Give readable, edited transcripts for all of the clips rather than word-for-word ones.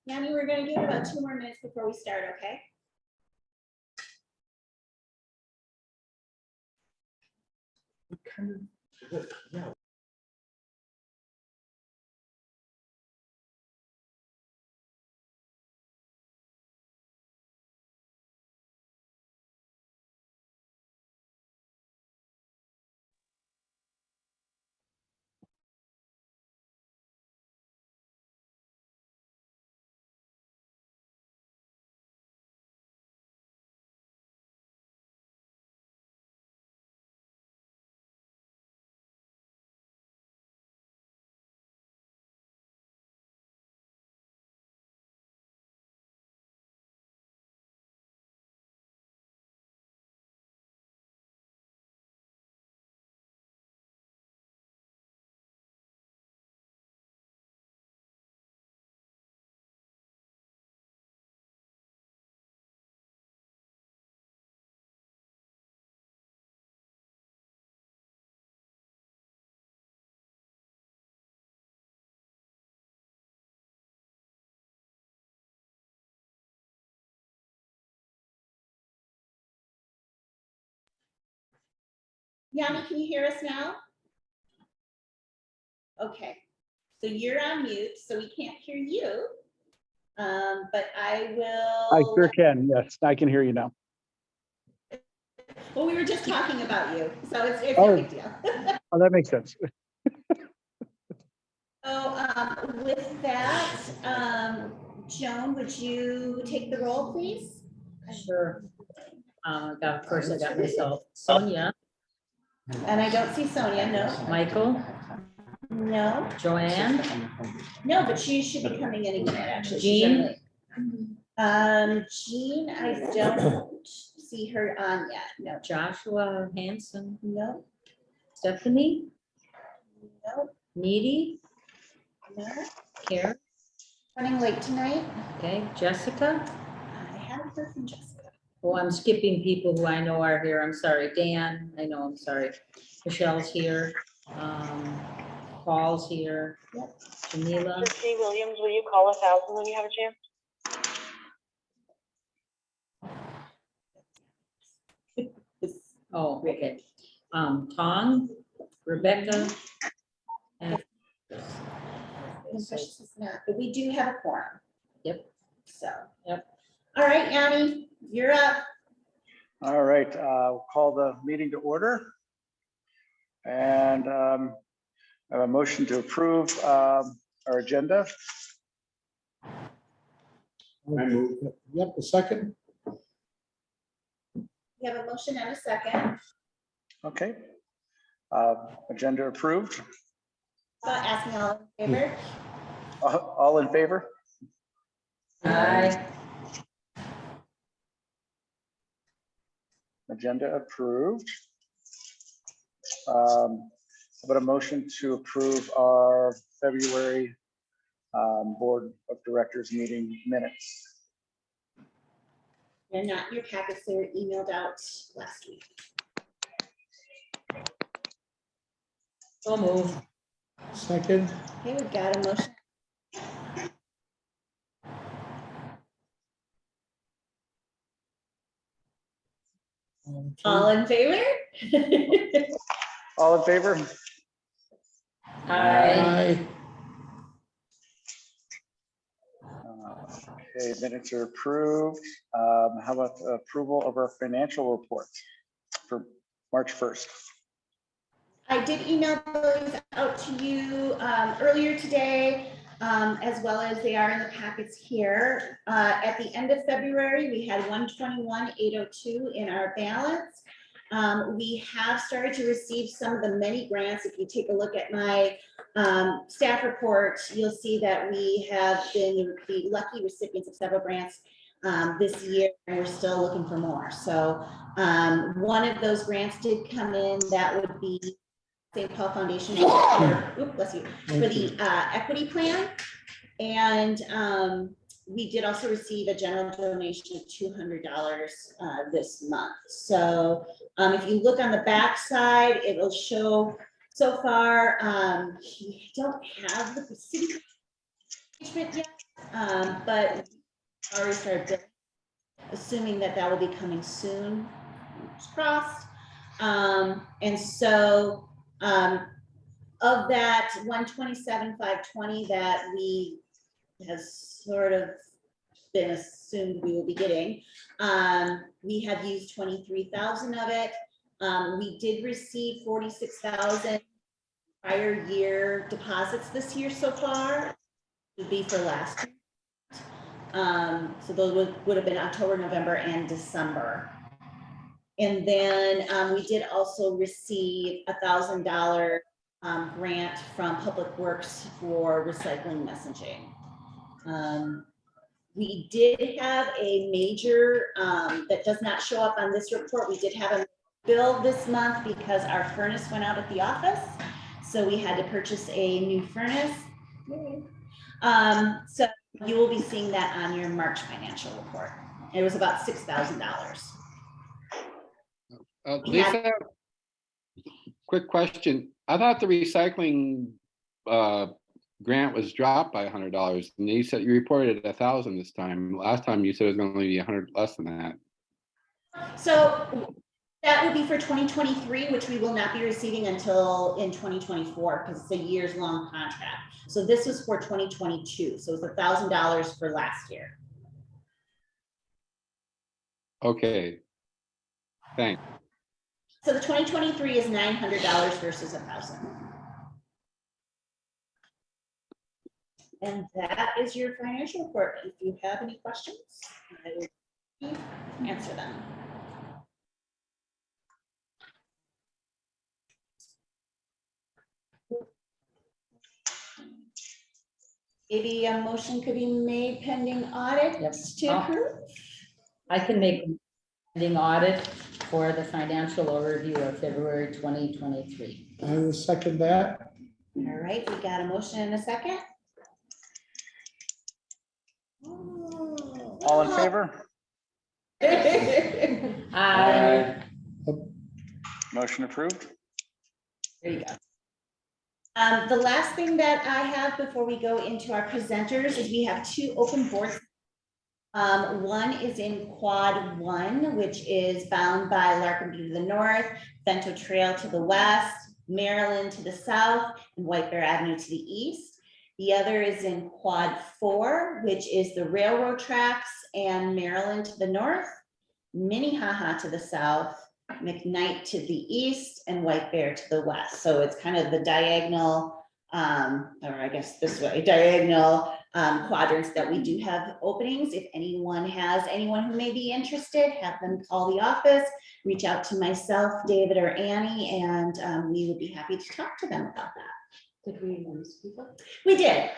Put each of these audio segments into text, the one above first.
Yanni, we're gonna give it about 2 more minutes before we start, okay? Yeah. Yanni, can you hear us now? Okay, so you're on mute, so we can't hear you. But I I will. sure can. Yes, I can hear you now. Well, we were just talking about you, so it's no Oh. big deal. Oh, that makes sense. So with that, Joan, would you take the roll, please? Sure. Of course, I got myself. Sonia, And I don't see Sonia, no. Michael, No, Joanne, no, but she should be coming in again, actually. Jean? Jean, I don't see her on yet, no. Joshua Hanson, No, Stephanie, no, Needy, no. Karen, Running late tonight. okay, Jessica. I haven't heard from Jessica. Oh, I'm skipping people who I know are here. I'm sorry. Dan, I know, I'm sorry. Michelle's here. Paul's here. Yep. Jamila. Christy Williams, will you call us out when you have a chance? Oh, okay. Tom, Rebecca. And But we do have a quorum. Yep. So. Yep. All right, Yanni, you're up. All right, we'll call the meeting to order. And I have a motion to approve our agenda. I move. Yep, a second. We have a motion and a second. Okay. Agenda approved. Asking all in favor? All in favor? Aye. Agenda approved. But a motion to approve our February Board of Directors meeting minutes. They're not in your packets, they were emailed out last week. So move. Second. Okay, we've got a motion. All in favor? All in favor? Aye. Okay, minutes are approved. How about approval of our financial reports for March 1st? I did email those out to you earlier today, as well as they are in the packets here. At the end of February, we had 121,802 in our balance. We have started to receive some of the many grants. If you take a look at my staff report, you'll see that we have been the lucky recipients of several grants this year, and we're still looking for more. So one of those grants did come in. That would be St. Paul Foundation for, bless you, for the equity plan. And we did also receive a general donation of $200 this month. So if you look on the back side, it will show so far, we don't have the city management yet. But we already started billing, assuming that that will be coming soon, fingers crossed. And so, of that 127,520 that we has sort of been assumed we will be getting, we have used 23,000 of it. We did receive 46,000 prior year deposits this year so far, would be for last year. So those would have been October, November, and December. And then we did also receive $1,000 grant from Public Works for recycling messaging. We did have a major, that does not show up on this report. We did have a bill this month because our furnace went out at the office. So we had to purchase a new furnace. So you will be seeing that on your March financial report. It was about $6,000. Lisa, quick question. I thought the recycling grant was dropped by $100, and you said you reported 1,000 this time. Last time you said it was going to be 100 less than that. So that would be for 2023, which we will not be receiving until in 2024 because it's a year's long contract. So this was for 2022. So it's $1,000 for last year. Okay. Thanks. So the 2023 is $900 versus $1,000. And that is your financial report. If you have any questions, I will answer them. Maybe a motion could be made pending audit Yes. to approve. I can make a pending audit for the financial overview of February 2023. I will second that. All right, we got a motion and a second. All in favor? I, Motion approved. There you go. The last thing that I have before we go into our presenters is we have two open boards. One is in Quad 1, which is bound by Larkhamview to the north, Bento Trail to the west, Maryland to the south, and White Bear Avenue to the east. The other is in Quad 4, which is the railroad tracks and Maryland to the north, Minnehaha to the south, McKnight to the east, and White Bear to the west. So it's kind of the diagonal, or I guess this way, diagonal quadrants that we do have openings. If anyone has anyone who may be interested, have them call the office, reach out to myself, David, or Annie, and we would be happy to talk to them about that. Did we lose people? We did.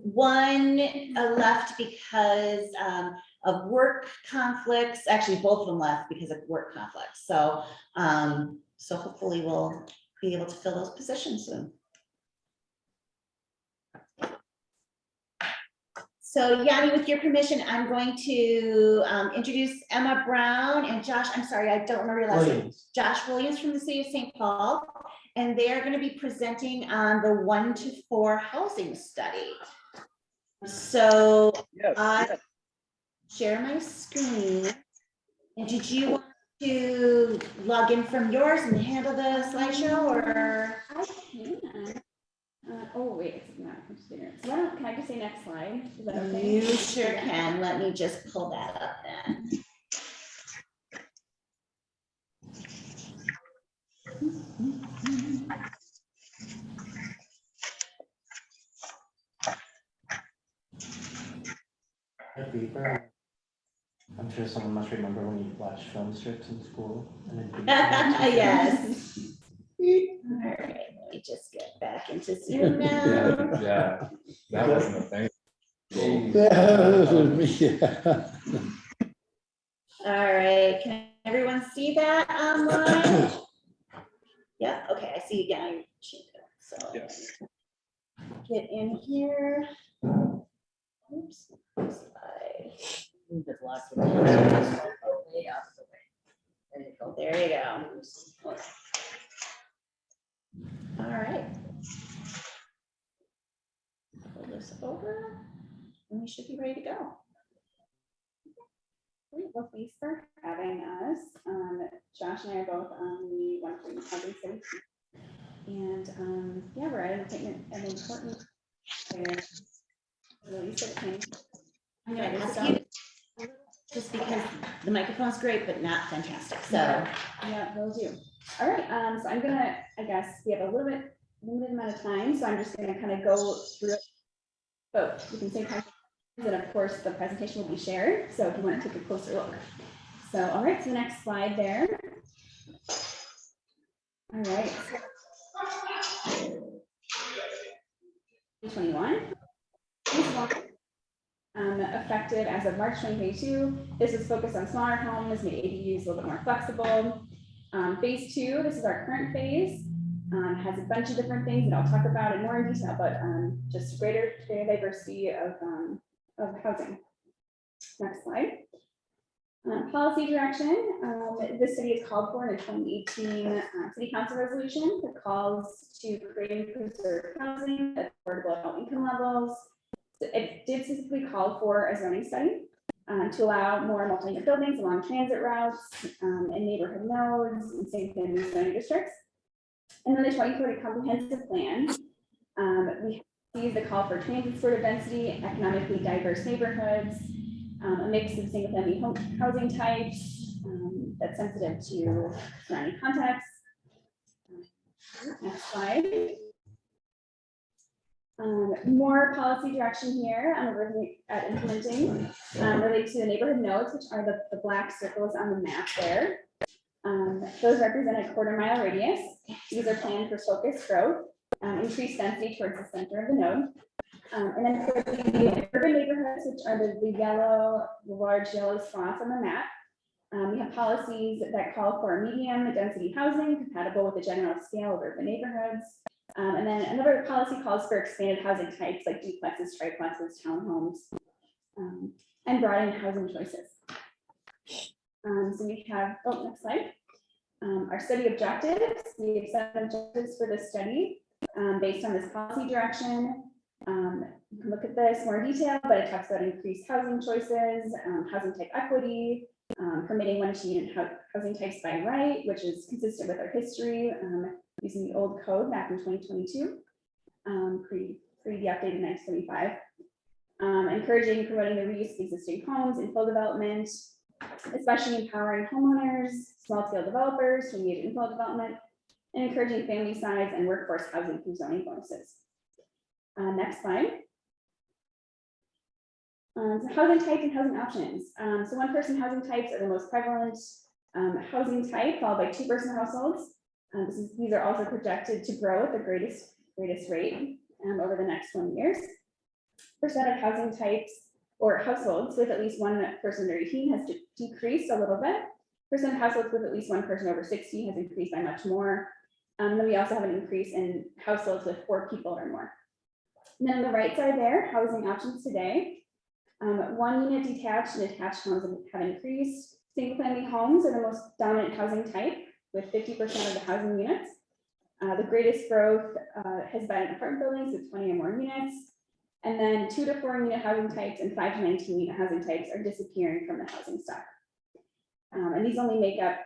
One left because of work conflicts. Actually, both of them left because of work conflicts. So, so hopefully we'll be able to fill those positions soon. So Yanni, with your permission, I'm going to introduce Emma Brown and Josh. I'm sorry, I don't remember your last name. Josh Williams from the city of St. Paul. And they are going to be presenting on the 1 to 4 housing study. So Yes. I share my screen. And did you want to log in from yours and handle the slideshow, or? I can. Oh, wait, it's not. So why don't, can I just say next slide? Is that okay? You sure can. Let me just pull that up then. I'm sure someone must remember when you watched film strips in school. And then Yes. All right, let me just get back into Zoom now. Yeah, that wasn't a thing. Yeah. All right, can everyone see that online? Yeah, okay, I see you again. So Yes. get in here. Oops. Slide. move it lots of times, so it's way out of the way. There you go. There you go. All right. Pull this over. and we should be ready to go. Great, well, thanks for having us. Josh and I are both on the One Green Housing Study. And yeah, we're at an important release of planning. I'm gonna ask you, just because the microphone's great, but not fantastic, so. Yeah, will do. All right, so I'm gonna, I guess, we have a little bit limited amount of time, so I'm just gonna kind of go through it. But you can say questions, and of course, the presentation will be shared, so if you want to take a closer look. So, all right, so the next slide there. All right. 2021. Effective as of March 2022. This is focused on smaller homes, made ADUs a little bit more flexible. Phase 2, this is our current phase, has a bunch of different things that I'll talk about in more detail, but just greater diversity of housing. Next slide. Policy direction. This study is called for in a 2018 City Council resolution that calls to create and preserve housing at affordable and low income levels. It did specifically call for a zoning study to allow more multi-unit buildings along transit routes and neighborhood nodes and single-family zoning districts. And then the 2040 comprehensive plan, we see the call for transit sort of density, economically diverse neighborhoods, a mix of single-family housing types that's sensitive to surrounding contexts. Next slide. More policy direction here we're looking at implementing related to the neighborhood nodes, which are the black circles on the map there. Those represent a 1/4 mile radius. These are planned for focused growth, increased density towards the center of the node. And then for the urban neighborhoods, which are the large yellow spots on the map, we have policies that call for medium density housing compatible with the general scale of urban neighborhoods. And then another policy calls for expanded housing types like duplexes, triplexes, townhomes, and broadened housing choices. So we have, next slide. Our study objectives. We have 7 objectives for this study based on this policy direction. You can look at this more in detail, but it talks about increased housing choices, housing type equity, permitting one-unit housing types by right, which is consistent with our history, using the old code back in 2022, pre the updated 1975. Encouraging and promoting the reuse of existing homes, infill development, especially empowering homeowners, small-scale developers to engage in infill development, and encouraging family size and workforce housing through zoning bonuses. Next slide. So housing types and housing options. So 1-person housing types are the most prevalent housing type, followed by 2-person households. These are also projected to grow at the greatest rate over the next 20 years. Percent of housing types or households with at least 1 person under 18 has decreased a little bit. Percent of households with at least 1 person over 60 has increased by much more. And then we also have an increase in households with 4 people or more. And then on the right side there, housing options today. 1-unit detached and attached homes have increased. Single-family homes are the most dominant housing type with 50% of the housing units. The greatest growth has been in apartment buildings with 20 or more units. And then 2 to 4-unit housing types and 5 to 19-unit housing types are disappearing from the housing stock. And these only make up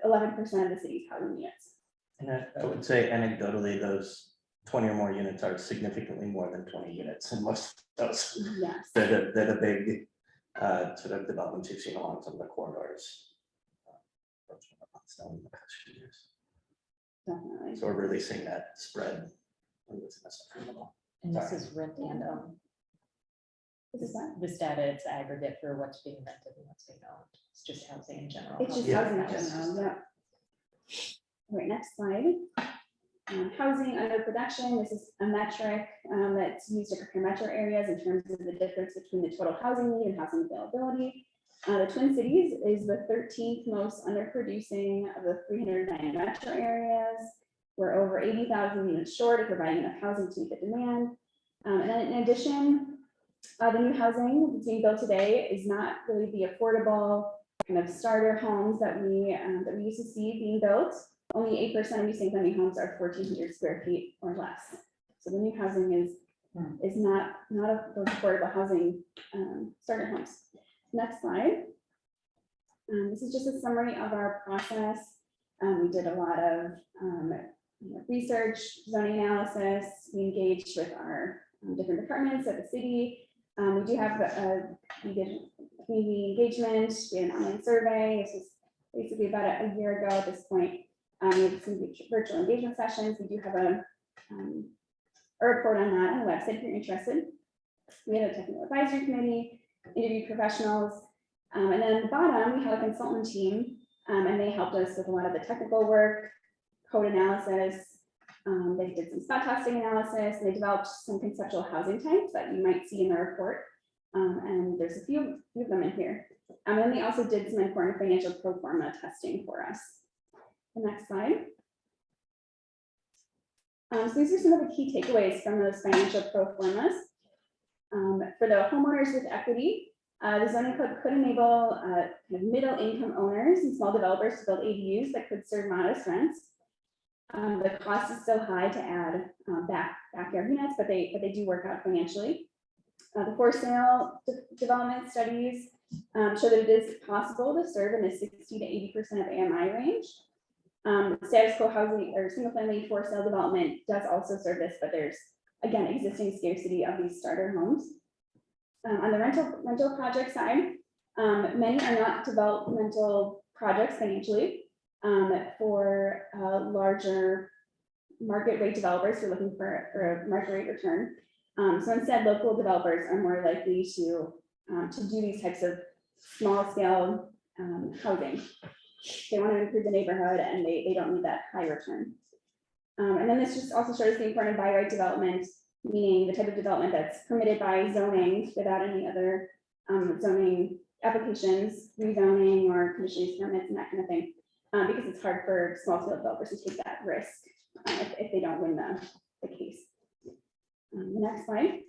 11% of the city's housing units. And I would say anecdotally, those 20 or more units are significantly more than 20 units in most of those. Yes, They're the big sort of developments you've seen along some of the corridors. In the past few years. definitely. So we're really seeing that spread. And this is rent and This is what? this data, it's aggregate for what's being rented and what's being owned. It's just housing in general. It's just Yeah. housing in general, yeah. All right, next slide. Housing under production. This is a metric that's used to compare metro areas in terms of the difference between the total housing need and housing availability. The Twin Cities is the 13th most underproducing of the 309 metro areas. We're over 80,000 units short of providing enough housing to meet the demand. And then in addition, the new housing that's being built today is not really the affordable kind of starter homes that we used to see being built. Only 8% of new single-family homes are 1,400 square feet or less. So the new housing is is not those affordable housing starter homes. Next slide. This is just a summary of our process. We did a lot of research, zoning analysis. We engaged with our different departments at the city. We do have we did community engagement. We had an online survey. This was basically about a year ago at this point. We have some virtual engagement sessions. We do have a report on that on the website if you're interested. We had a technical advisory committee, interviewed professionals, and then at the bottom, we have a consultant team, and they helped us with a lot of the technical work, code analysis. They did some spot testing analysis, and they developed some conceptual housing types that you might see in the report. And there's a few of them in here. And then they also did some important financial pro forma testing for us. The next slide. So these are some of the key takeaways from those financial pro formas. For the homeowners with equity, the zoning code could enable kind of middle income owners and small developers to build ADUs that could serve modest rents. The cost is still high to add backyard units, but they do work out financially. The for sale development studies show that it is possible to serve in the 60 to 80% of AMI range. Status quo housing or single family for sale development does also serve this, but there's again existing scarcity of these starter homes. On the rental project side, many are not developmental projects financially. For larger market rate developers who are looking for a market rate return. So instead, local developers are more likely to do these types of small scale housing. They want to improve the neighborhood and they don't need that high return. And then this just also shows the important by right development, meaning the type of development that's permitted by zoning without any other zoning applications, rezoning or conditional use permits and that kind of thing. Because it's hard for small scale developers to take that risk if they don't win the case. The next slide.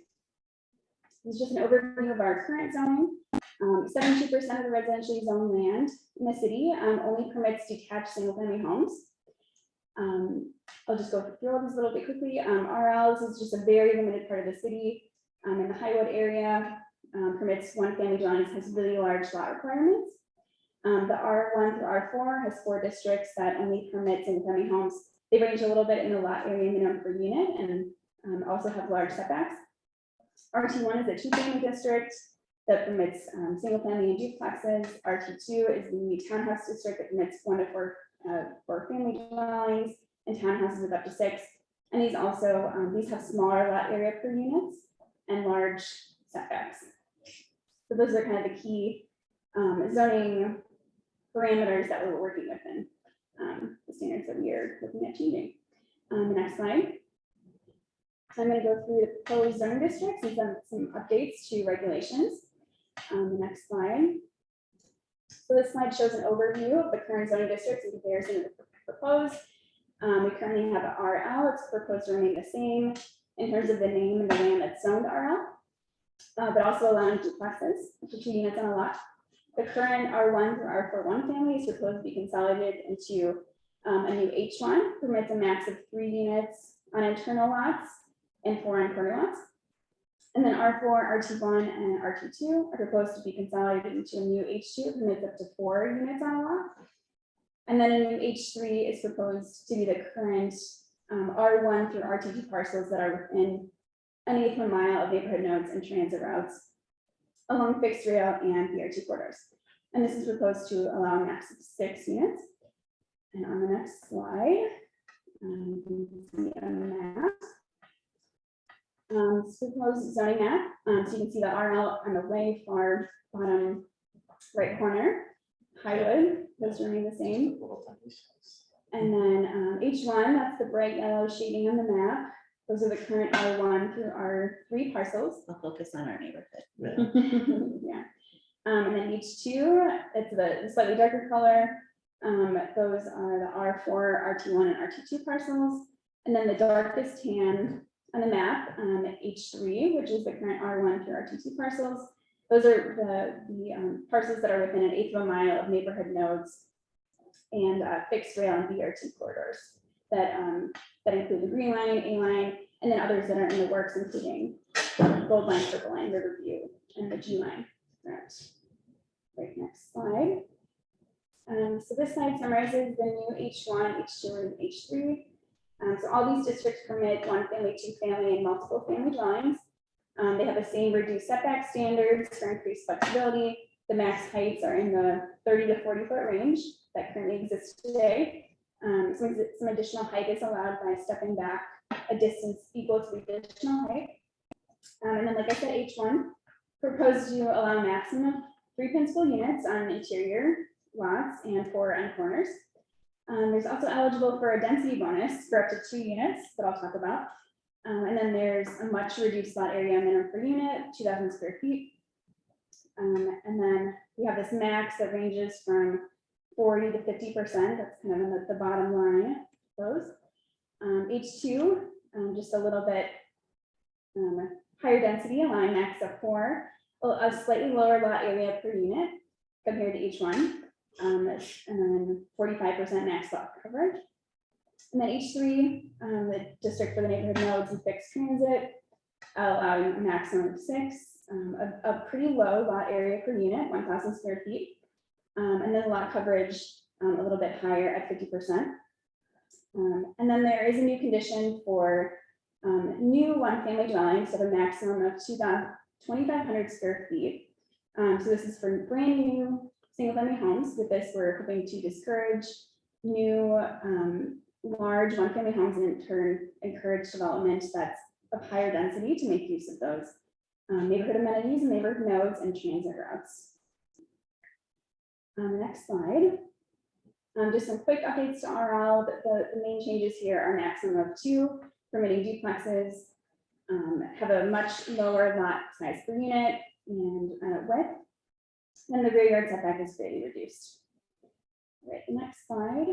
This is just an overview of our current zoning. 72% of the residentially zoned land in the city only permits detached single family homes. I'll just go through all these a little bit quickly. RL is just a very limited part of the city. In the Highwood area, permits one family dwellings, has really large lot requirements. The R1 through R4 has 4 districts that only permit single family homes. They range a little bit in the lot area minimum per unit and also have large setbacks. RT1 is a 2-family district that permits single family and duplexes. RT2 is the townhouse district that permits 1 to 4 family dwellings and townhouses with up to 6. And these also, these have smaller lot area per units and large setbacks. So those are kind of the key zoning parameters that we're working within, the standards that we are looking at changing. The next slide. So I'm going to go through the proposed zoning districts and some updates to regulations. The next slide. So this slide shows an overview of the current zoning districts in comparison to the proposed. We currently have an RL. It's proposed to remain the same in terms of the name and the land that's zoned RL, but also allowing duplexes, up to 2 units on a lot. The current R1 through R4 1 family is proposed to be consolidated into a new H1, permits a max of 3 units on internal lots and 4 on corner lots. And then R4, RT1, and RT2 are proposed to be consolidated into a new H2, permits up to 4 units on a lot. And then a new H3 is proposed to be the current R1 through RT2 parcels that are within an 1/8 of a mile of neighborhood nodes and transit routes along fixed rail and BRT corridors. And this is proposed to allow a max of 6 units. And on the next slide, you can see a map. This proposed zoning map. So you can see the RL on the way far bottom right corner. Highwood, those remain the same. And then H1, that's the bright yellow shading on the map. Those are the current R1 through R3 parcels. I'll focus on our neighborhood. Yeah. And then H2, it's the slightly darker color. Those are the R4, RT1, and RT2 parcels. And then the darkest tan on the map, H3, which is the current R1 through RT2 parcels. Those are the parcels that are within an 1/8 of a mile of neighborhood nodes and fixed rail and BRT corridors that include the Green Line, A Line, and then others that are in the works, including Gold Line, Purple Line, Riverview, and the G Line. Right, next slide. So this slide summarizes the new H1, H2, and H3. So all these districts permit one family, two family, and multiple family dwellings. They have the same reduced setback standards for increased flexibility. The max heights are in the 30 to 40 foot range that currently exists today. Some additional height is allowed by stepping back a distance equal to the additional height. And then, like I said, H1 proposed to allow a maximum of 3 principal units on interior lots and 4 on corners. There's also eligible for a density bonus for up to 2 units that I'll talk about. And then there's a much reduced lot area minimum per unit, 2,000 square feet. And then we have this max that ranges from 40 to 50%. That's kind of in the bottom line. Those H2, just a little bit higher density, allowing max of 4, a slightly lower lot area per unit compared to H1, and then 45% max lot coverage. And then H3, the district for the neighborhood nodes and fixed transit, allowing a maximum of 6, a pretty low lot area per unit, 1,000 square feet, and then lot coverage a little bit higher at 50%. And then there is a new condition for new one-family dwellings at a maximum of 2,500 square feet. So this is for brand new single-family homes. With this, we're hoping to discourage new large one-family homes and in turn encourage development that's of higher density to make use of those neighborhood amenities and neighborhood nodes and transit routes. Next slide. Just some quick updates to RL. The main changes here are maximum of 2 permitting duplexes, have a much lower lot size per unit and width, and the rear yard setback is greatly reduced. Right, next slide.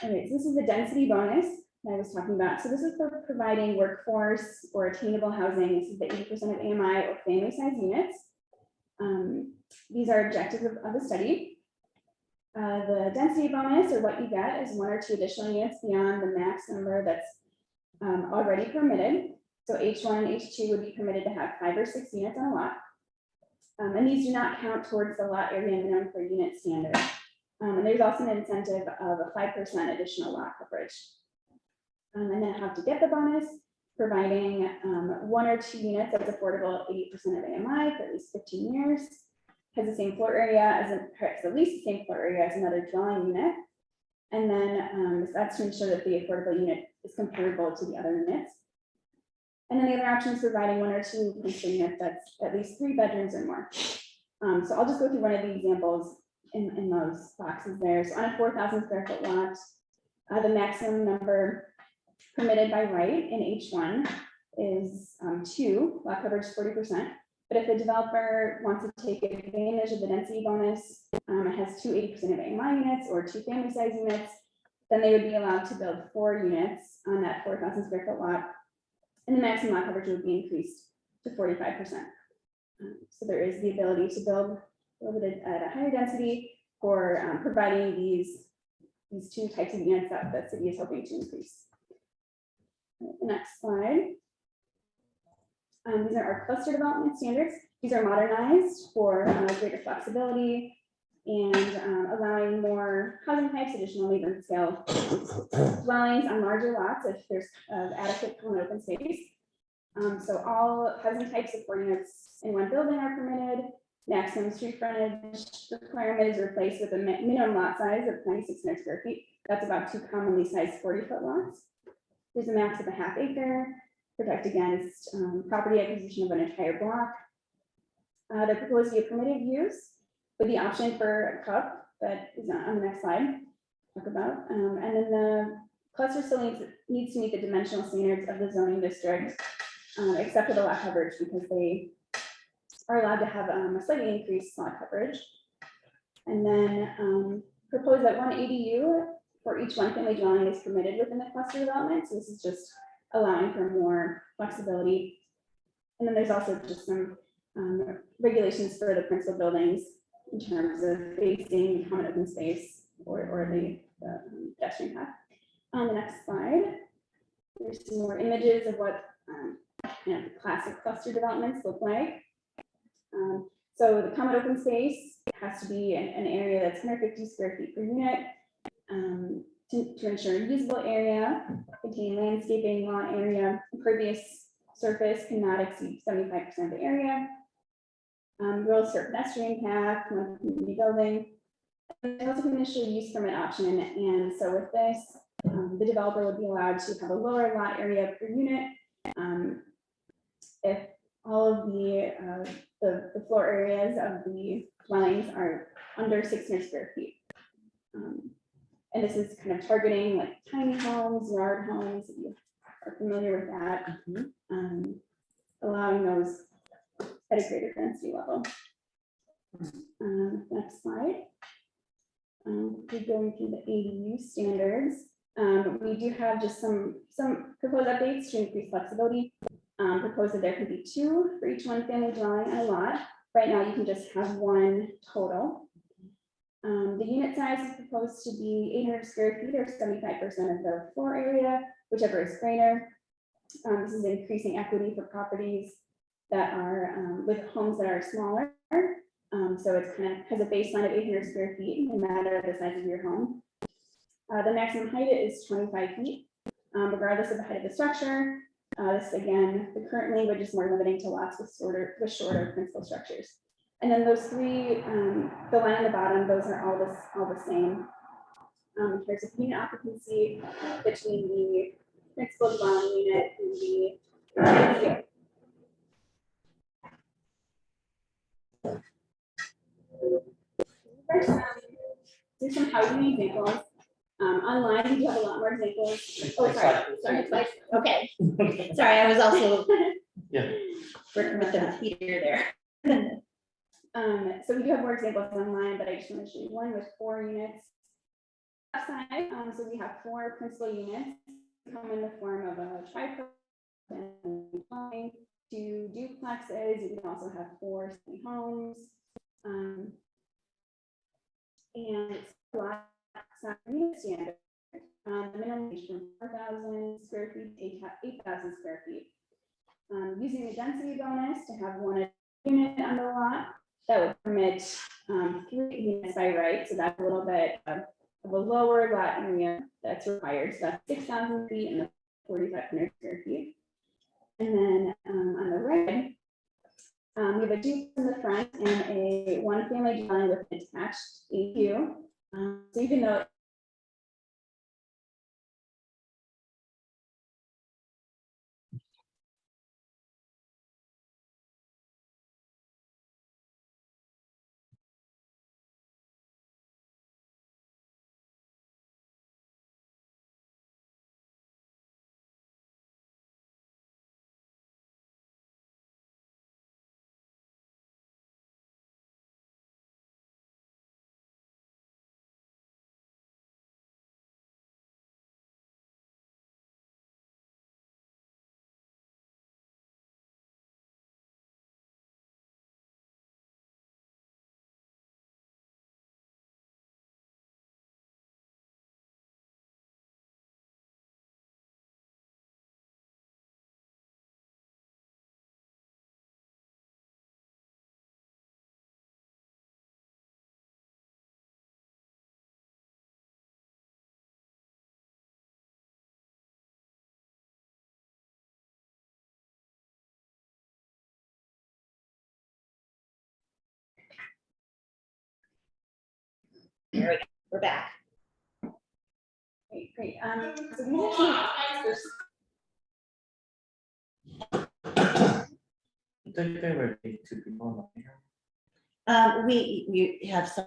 Okay, so this is the density bonus that I was talking about. So this is for providing workforce or attainable housing. This is the 80% of AMI or family size units. These are objectives of the study. The density bonus, or what you get, is 1 or 2 additional units beyond the max number that's already permitted. So H1 and H2 would be permitted to have 5 or 6 units on a lot. And these do not count towards the lot area minimum per unit standard. And there's also an incentive of a 5% additional lot coverage. And then how to get the bonus, providing 1 or 2 units that's affordable at 80% of AMI for at least 15 years, has the same floor area as at least the same floor area as another dwelling unit. And then that's to ensure that the affordable unit is comparable to the other units. And then the other option is providing 1 or 2 principal units that's at least 3 bedrooms or more. So I'll just go through one of the examples in those boxes there. So on a 4,000 square foot lot, the maximum number permitted by right in H1 is 2, lot coverage 40%. But if the developer wants to take advantage of the density bonus, it has 2 80% of AMI units or 2 family size units, then they would be allowed to build 4 units on that 4,000 square foot lot. And the maximum lot coverage would be increased to 45%. So there is the ability to build it at a higher density for providing these 2 types of units that the city is hoping to increase. The next slide. These are our cluster development standards. These are modernized for greater flexibility and allowing more housing types, additional neighborhood scale dwellings on larger lots if there's adequate common open space. So all housing types of 4 units in one building are permitted. Maximum street frontage requirement is replaced with a minimum lot size of 9,600 square feet. That's about 2 commonly sized 40-foot lots. There's a max of a ½ acre. Protect against property acquisition of an entire block. They're proposed to be a permitted use with the option for a cup that is on the next slide. Talk about, and then the cluster still needs to meet the dimensional standards of the zoning district, except for the lot coverage because they are allowed to have a slightly increased lot coverage. And then propose that 1 ADU for each one family dwelling is permitted within the cluster development. So this is just allowing for more flexibility. And then there's also just some regulations for the principal buildings in terms of facing common open space or the pedestrian path. On the next slide. There's some more images of what classic cluster developments look like. So the common open space has to be an area that's 150 square feet per unit. To ensure a usable area, contain landscaping, lawn area, impervious surface cannot exceed 75% of the area. Roads for pedestrian path, community building. There's also an initial use permit option, and so with this, the developer would be allowed to have a lower lot area per unit if all of the floor areas of the dwellings are under 600 square feet. And this is kind of targeting like tiny homes, yard homes, if you are familiar with that, allowing those at a greater density level. Next slide. We're going through the ADU standards. We do have just some proposed updates to increase flexibility. Proposed that there could be 2 for each one family dwelling on a lot. Right now, you can just have 1 total. The unit size is proposed to be 800 square feet or 75% of the floor area, whichever is greater. This is increasing equity for properties that are with homes that are smaller. So it's kind of has a baseline of 800 square feet, no matter the size of your home. The maximum height is 25 feet, regardless of the height of the structure. This again, the current language is more limiting to lots with shorter principal structures. And then those 3, the line on the bottom, those are all the same. There's a unit occupancy between the principal dwelling unit and the there's some housing examples. Online, we do have a lot more examples. Oh, sorry. Okay. Sorry, I was also Yeah. working with the computer there. So we do have more examples online, but I just want to show you one with 4 units. Outside, so we have 4 principal units come in the form of a triplex and 2 duplexes. You can also have 4 city homes. And it's a lot unit standard. The minimum is from 4,000 square feet to 8,000 square feet. Using the density bonus to have 1 unit on the lot, that would permit 3 units by right. So that's a little bit of a lower lot area that's required. So that's 6,000 feet and 4,500 square feet. And then on the right, we have a duplex in the front and a 1-family dwelling with an attached ADU. So even though There we go. We're back. great. So these are some I think there were 2 people on here. We have some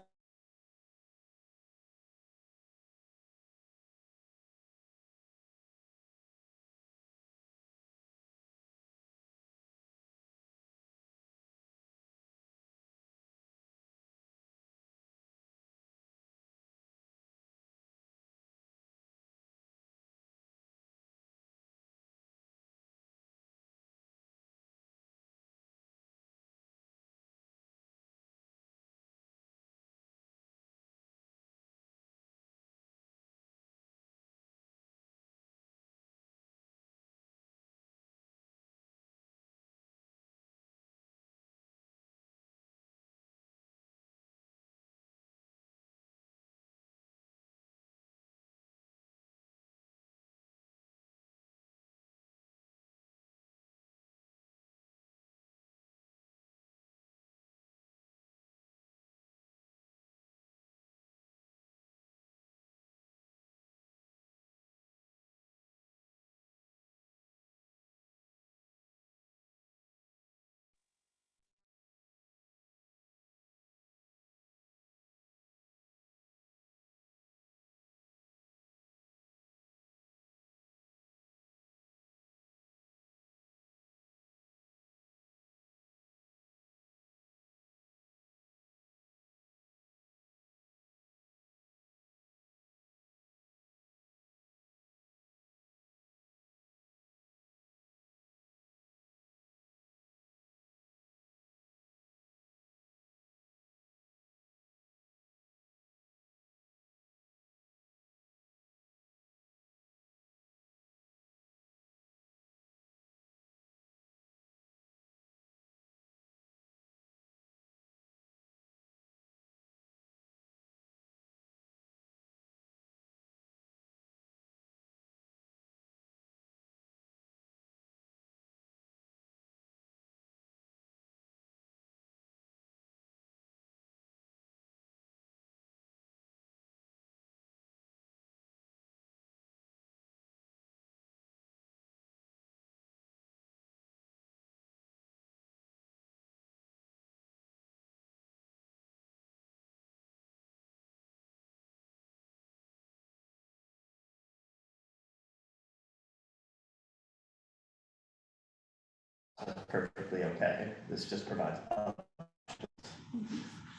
That's perfectly okay. This just provides.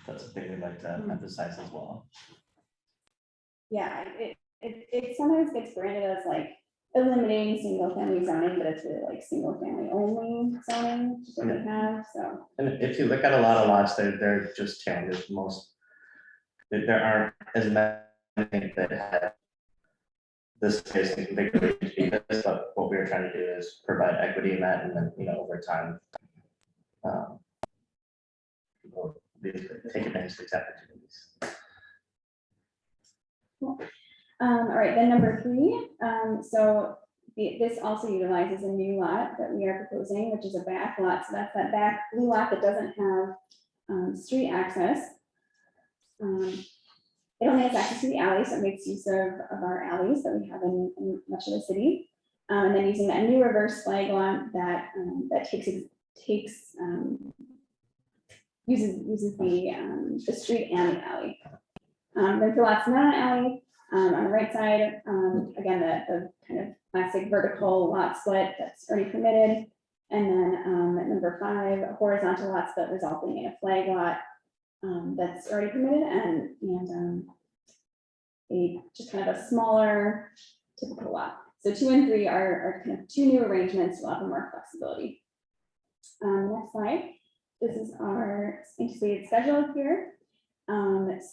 That's a thing we'd like to emphasize as well. Yeah, it sometimes gets branded as like eliminating single family zoning, but it's really like single family only zoning that we have, so. And if you look at a lot of lots, they're just challenged most. There aren't as many that have this space and configuration to be this, but what we're trying to do is provide equity in that, and then, you know, over time, people basically take advantage of these opportunities. All right, then number 3, so this also utilizes a new lot that we are proposing, which is a back lot, so that's that back blue lot that doesn't have street access. It only has access to the alley, so it makes use of our alleys that we have in much of the city. And then using that new reverse flag lot that uses the street and the alley. Then for lots not an alley, on the right side, again, the kind of classic vertical lot split that's already permitted. And then at number 5, a horizontal lot split resulting in a flag lot that's already permitted, and a just kind of a smaller typical lot. So 2 and 3 are kind of 2 new arrangements to offer more flexibility. Next slide. This is our anticipated schedule here.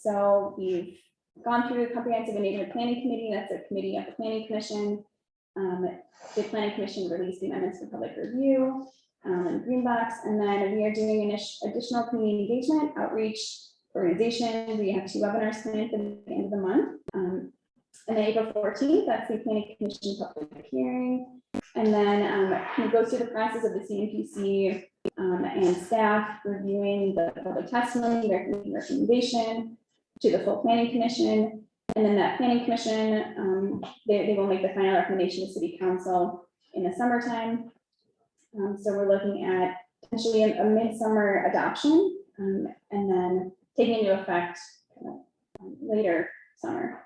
So we've gone through a comprehensive and neighborhood planning committee. That's a committee of the planning commission. The planning commission released the amendments for public review in green box, and then we are doing additional community engagement outreach organization. We have 2 webinars planned for the end of the month. And then April 14th, that's the planning commission public hearing. And then kind of goes through the process of the CMPC and staff reviewing the public testimony, recommendation to the full planning commission. And then that planning commission, they will make the final recommendation to city council in the summertime. So we're looking at potentially a midsummer adoption, and then taking into effect later summer.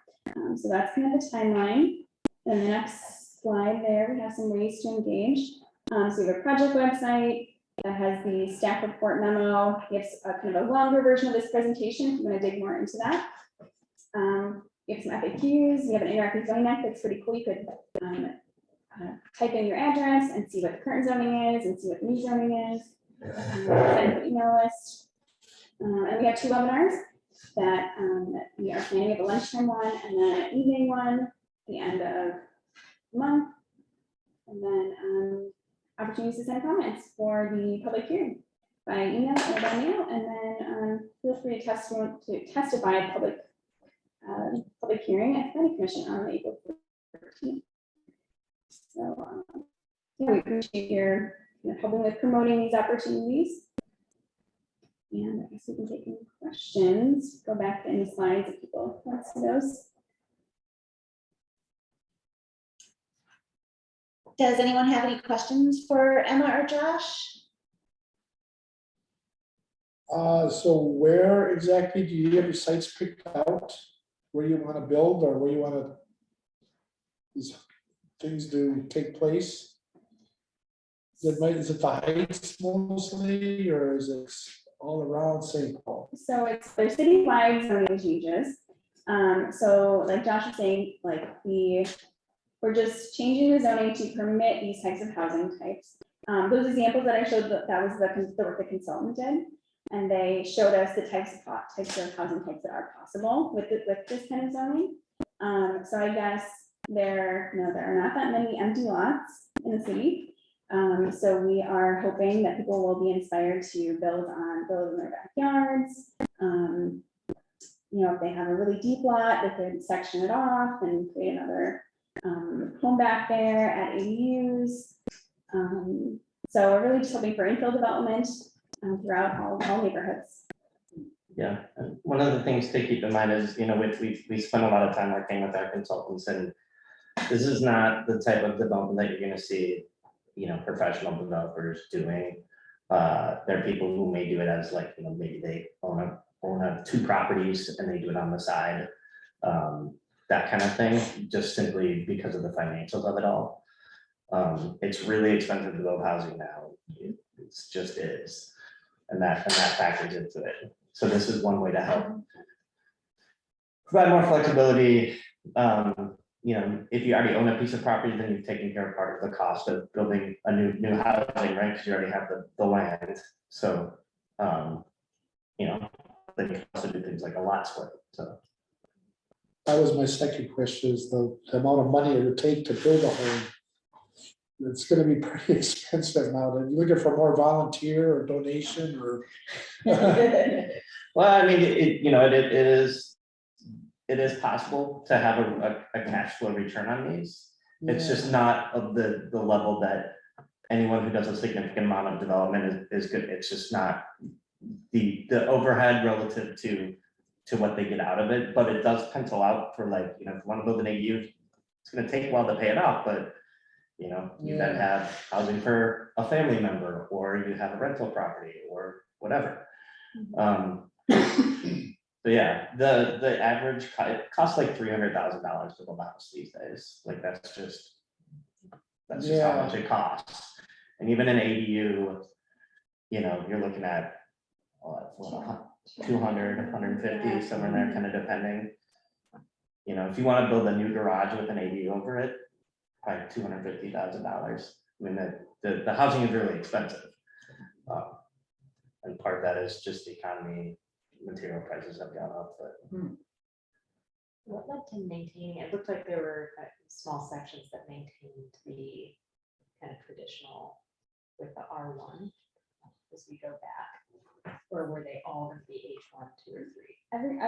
So that's kind of the timeline. And the next slide there, we have some ways to engage. So we have a project website that has the staff report memo. It's a kind of a longer version of this presentation if you want to dig more into that. We have some FAQs. We have an interactive zoning map that's pretty cool. You could type in your address and see what the current zoning is and see what the new zoning is. Send an email list. And we have 2 webinars that we are planning. We have a lunchtime one and then an evening one at the end of the month. And then opportunities to send comments for the public hearing by email or by mail. And then feel free to testify at public hearing at the planning commission on April 13th. So yeah, we appreciate your helping with promoting these opportunities. And I guess we can take any questions. Go back to any slides if people want to see those. Does anyone have any questions for Emma or Josh? So where exactly do you have your sites picked out? Where you want to build or where you want to, these things to take place? Is it the Heights mostly, or is it all around St. Paul? So there's citywide zoning changes. So like Josh was saying, like we're just changing the zoning to permit these types of housing types. Those examples that I showed, that was the work the consultant did. And they showed us the types of housing types that are possible with this kind of zoning. So I guess there are not that many empty lots in the city. So we are hoping that people will be inspired to build in their backyards. If they have a really deep lot, they could section it off and create another home back there at ADUs. So we're really just hoping for infill development throughout all neighborhoods. Yeah, and one of the things to keep in mind is, we spend a lot of time working with our consultants, and this is not the type of development that you're gonna see, professional developers doing. There are people who may do it as maybe they own 2 properties and they do it on the side. That kind of thing, just simply because of the financials of it all. It's really expensive to build housing now. It's just is. And that factors into it. So this is one way to help provide more flexibility. You know, if you already own a piece of property, then you've taken care of part of the cost of building a new housing, right? Because you already have the land. So, you know, they can also do things like a lot split, so. That was my second question, is the amount of money it would take to build a home. It's gonna be pretty expensive now. Are you looking for more volunteer or donation or? Well, I mean, it is possible to have a cash flow return on these. It's just not of the level that anyone who does a significant amount of development is good. It's just not the overhead relative to what they get out of it, but it does pencil out for, like, you know, if you want to build an ADU, it's gonna take a while to pay it off, but you know, you then have housing for a family member, or you have a rental property or whatever. So yeah, the average, it costs like $300,000 to build a house these days. Like, that's just how much it costs. And even an ADU, you know, you're looking at, what, 200, 150, somewhere in there, kind of depending. You know, if you want to build a new garage with an ADU over it, probably $250,000. I mean, the housing is really expensive. And part of that is just the economy, material prices have gone up, but. What led to maintaining, it looked like there were small sections that maintained the kind of traditional with the R1 as we go back, or were they all going to be H1, 2, or 3?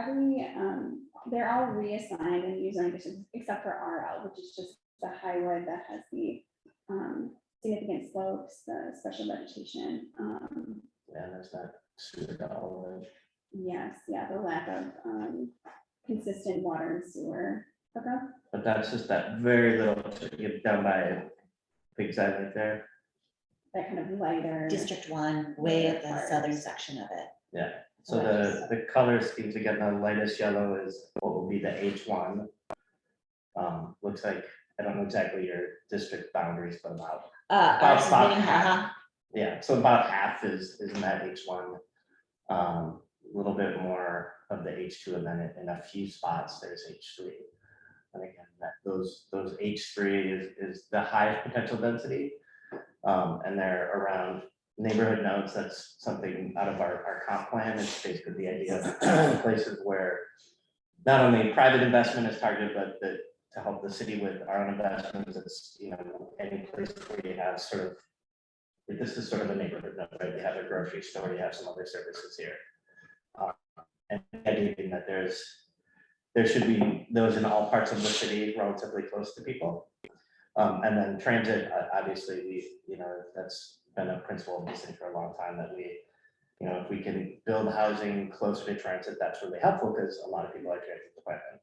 They're all reassigned and used zoning districts except for RL, which is just the highwood that has the significant slopes, the special vegetation. Yeah, there's that super development. Yes, yeah, the lack of consistent water and sewer hookup. But that's just that very little, to get down by Big Side right there. That kind of lighter. District 1, way at the southern section of it. Yeah, so the color schemes, again, the lightest yellow is what will be the H1. Looks like, I don't know exactly your district boundaries, but about Ours is about meeting, half. Yeah, so about half is in that H1. A little bit more of the H2, and then in a few spots, there's H3. And again, those H3 is the highest potential density. And they're around neighborhood nodes. That's something out of our comp plan. It's basically the idea of places where not only private investment is targeted, but to help the city with our own investments. It's, you know, any place where you have sort of, this is sort of a neighborhood node, right? You have a grocery store, you have some other services here. And the idea being that there should be those in all parts of the city relatively close to people. And then transit, obviously, you know, that's been a principle of the city for a long time, that we, you know, if we can build housing closer to transit, that's really helpful, because a lot of people are transit dependent.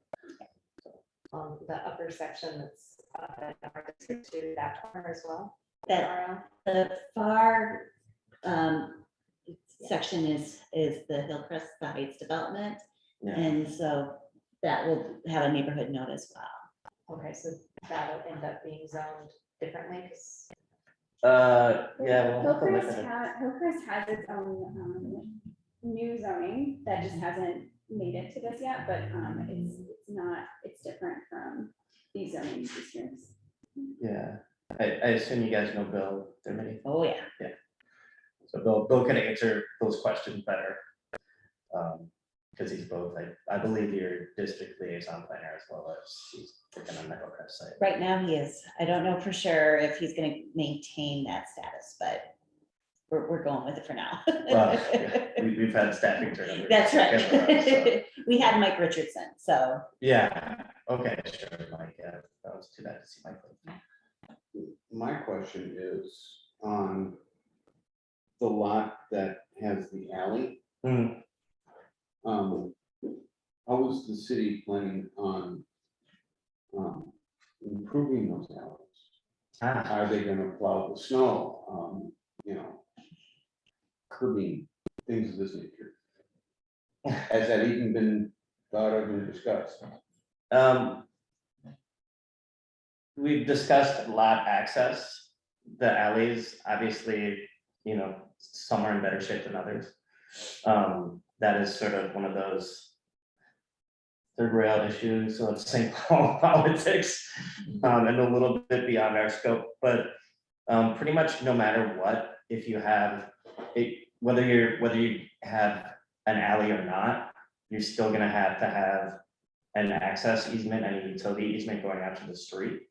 The upper section that's to that corner as well. That the far section is the Hillcrest, the Heights development. Yeah. And so that will have a neighborhood note as well. Okay, so that'll end up being zoned differently, because Yeah. Well, Hillcrest has its own new zoning that just hasn't made it to this yet, but it's different from these zoning districts. yeah. I assume you guys know Bill Dermody. Oh, yeah. So Bill can answer those questions better. Because he's both, I believe, your district liaison planner, as well as he's working on the Hillcrest site. Right now he is. I don't know for sure if he's going to maintain that status, but we're going with it for now. Well, yeah, we've had staffing turnover. That's So. right. We had Mike Richardson, so. Yeah, okay, sure, Mike, yeah, that was too bad to see Mike. My question is on the lot that has the alley. Hmm. How is the city planning on improving those alleys? Are they gonna plow the snow, you know, curbing, things of this nature? Has that even been thought of and discussed? we've discussed lot access, the alleys, obviously, you know, some are in better shape than others. That is sort of one of those third rail issues of St. Paul politics, and a little bit beyond our scope, but pretty much no matter what, if you have it, whether you have an alley or not, you're still gonna have to have an access easement and a utility easement going out to the street.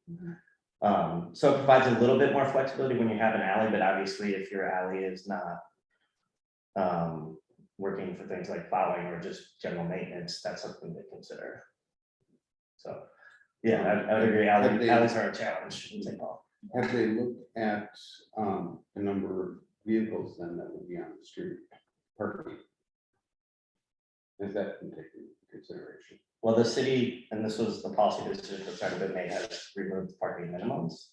So it provides a little bit more flexibility when you have an alley, but obviously if your alley is not working for things like plowing or just general maintenance, that's something to consider. So, yeah, I would agree, alleys are a challenge in St. Paul. Have they looked at the number of vehicles then that would be on the street parking? Is that been taken into consideration? Well, the city, and this was the policy decision that started been made, has removed parking minimums.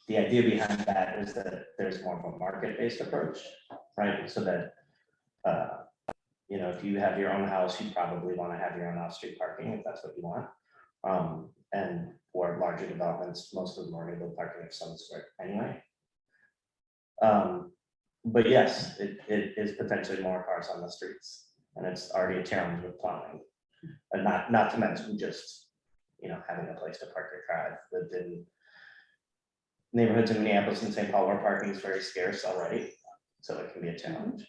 The idea behind that is that there's more of a market-based approach, right? So that, you know, if you have your own house, you probably want to have your own off-street parking if that's what you want. And for larger developments, most of them are able parking of some sort anyway. But yes, it is potentially more cars on the streets, and it's already a challenge with plowing. And not to mention just, you know, having a place to park your car. I've lived in neighborhoods in Minneapolis and St. Paul where parking is very scarce already, so it can be a challenge.